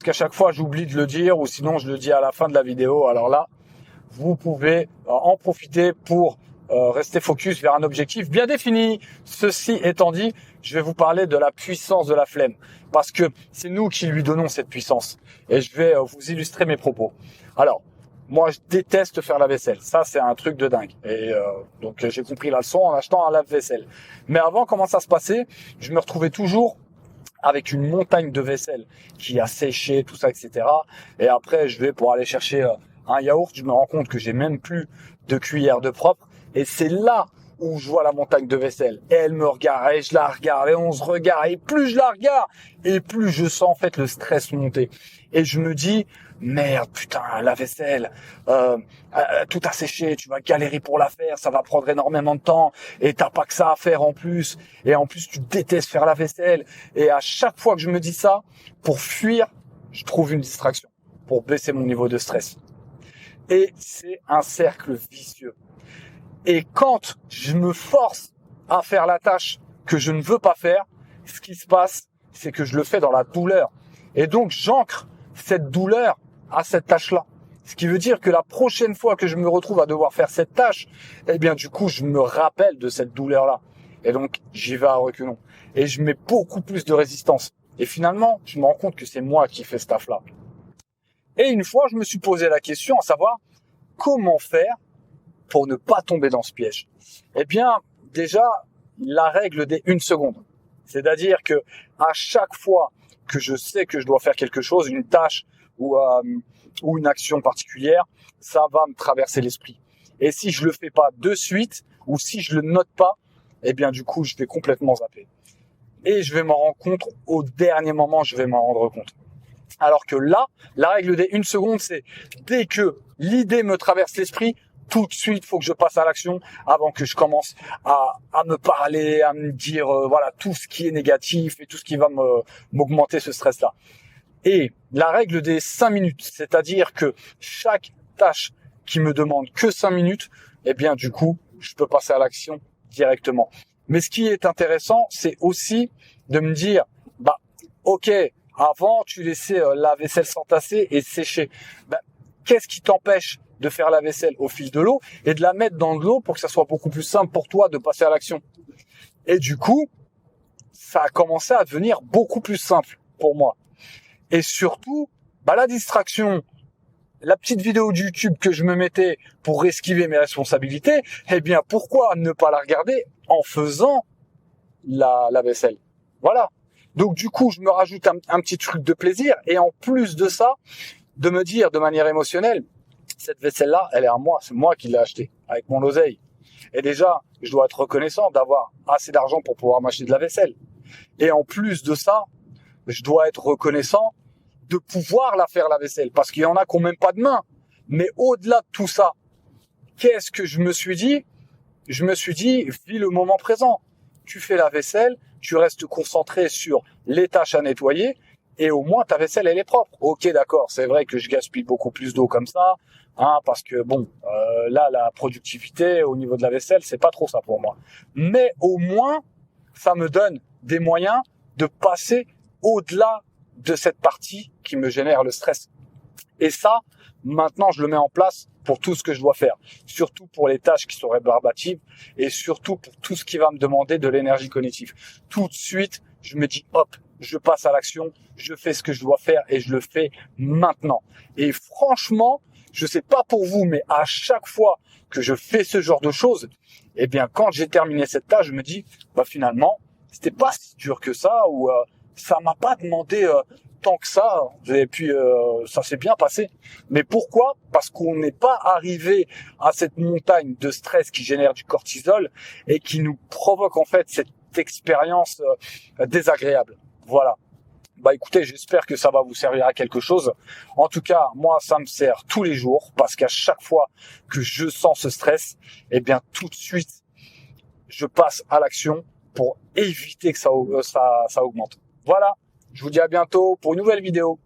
qu'à chaque fois j'oublie de le dire ou sinon je le dis à la fin de la vidéo. Alors là, vous pouvez en profiter pour rester focus vers un objectif bien défini. Ceci étant dit, je vais vous parler de la puissance de la flemme parce que c'est nous qui lui donnons cette puissance et je vais vous illustrer mes propos. Alors, moi, je déteste faire la vaisselle. Ça, c'est un truc de dingue. Et donc, j'ai compris la leçon en achetant un lave-vaisselle. Mais avant, comment ça se passait? Je me retrouvais toujours avec une montagne de vaisselle qui a séché, tout ça, etc. Et après, je vais pour aller chercher un yaourt. Je me rends compte que j'ai même plus de cuillère de propre. Et c'est là où je vois la montagne de vaisselle. Et elle me regarde, et je la regarde, et on se regarde. Et plus je la regarde, et plus je sens en fait le stress monter. Et je me dis, merde, putain, la vaisselle, tout a séché, tu vas galérer pour la faire, ça va prendre énormément de temps, et t'as pas que ça à faire en plus. Et en plus, tu détestes faire la vaisselle. Et à chaque fois que je me dis ça, pour fuir, je trouve une distraction, pour baisser mon niveau de stress. Et c'est un cercle vicieux. Et quand je me force à faire la tâche que je ne veux pas faire, ce qui se passe, c'est que je le fais dans la douleur. Et donc, j'ancre cette douleur à cette tâche-là. Ce qui veut dire que la prochaine fois que je me retrouve à devoir faire cette tâche, eh bien, du coup, je me rappelle de cette douleur-là. Et donc, j'y vais à reculons. Et je mets beaucoup plus de résistance. Et finalement, je me rends compte que c'est moi qui fais ce taf-là. Et une fois, je me suis posé la question à savoir comment faire pour ne pas tomber dans ce piège. Eh bien, déjà, la règle des 1 seconde. C'est-à-dire que à chaque fois que je sais que je dois faire quelque chose, une tâche ou une action particulière, ça va me traverser l'esprit. Et si je le fais pas de suite ou si je le note pas, eh bien, du coup, je vais complètement zapper. Et je vais m'en rendre compte au dernier moment, je vais m'en rendre compte. Alors que là, la règle des 1 seconde, c'est dès que l'idée me traverse l'esprit, tout de suite, faut que je passe à l'action avant que je commence à me parler, à me dire voilà tout ce qui est négatif et tout ce qui va m'augmenter ce stress-là. Et la règle des 5 minutes, c'est-à-dire que chaque tâche qui me demande que 5 minutes, eh bien du coup, je peux passer à l'action directement. Mais ce qui est intéressant, c'est aussi de me dire bah OK, avant tu laissais la vaisselle s'entasser et sécher. Qu'est-ce qui t'empêche de faire la vaisselle au fil de l'eau et de la mettre dans de l'eau pour que ça soit beaucoup plus simple pour toi de passer à l'action. Et du coup, ça a commencé à devenir beaucoup plus simple pour moi. Et surtout, la distraction, la petite vidéo de YouTube que je me mettais pour esquiver mes responsabilités, eh bien, pourquoi ne pas la regarder en faisant la vaisselle? Voilà. Donc, du coup, je me rajoute un petit truc de plaisir et en plus de ça, de me dire de manière émotionnelle, cette vaisselle-là, elle est à moi, c'est moi qui l'ai achetée, avec mon oseille. Et déjà, je dois être reconnaissant d'avoir assez d'argent pour pouvoir m'acheter de la vaisselle. Et en plus de ça, je dois être reconnaissant de pouvoir la faire la vaisselle, parce qu'il y en a qui n'ont même pas de main. Mais au-delà de tout ça, qu'est-ce que je me suis dit? Je me suis dit, vis le moment présent. Tu fais la vaisselle, tu restes concentré sur les tâches à nettoyer, et au moins ta vaisselle elle est propre. Ok, d'accord, c'est vrai que je gaspille beaucoup plus d'eau comme ça, parce que bon, là la productivité au niveau de la vaisselle c'est pas trop ça pour moi. Mais au moins ça me donne des moyens de passer au-delà de cette partie qui me génère le stress. Et ça, maintenant je le mets en place pour tout ce que je dois faire, surtout pour les tâches qui sont rébarbatives et surtout pour tout ce qui va me demander de l'énergie cognitive. Tout de suite, je me dis hop, je passe à l'action, je fais ce que je dois faire et je le fais maintenant. Et franchement, je sais pas pour vous, mais à chaque fois que je fais ce genre de choses, eh bien, quand j'ai terminé cette tâche, je me dis, finalement, c'était pas si dur que ça ou ça m'a pas demandé tant que ça. Et puis, ça s'est bien passé. Mais pourquoi? Parce qu'on n'est pas arrivé à cette montagne de stress qui génère du cortisol et qui nous provoque en fait cette expérience désagréable. Voilà. Écoutez, j'espère que ça va vous servir à quelque chose. En tout cas, moi, ça me sert tous les jours parce qu'à chaque fois que je sens ce stress, eh bien, tout de suite, je passe à l'action pour éviter que ça augmente. Voilà. Je vous dis à bientôt pour une nouvelle vidéo.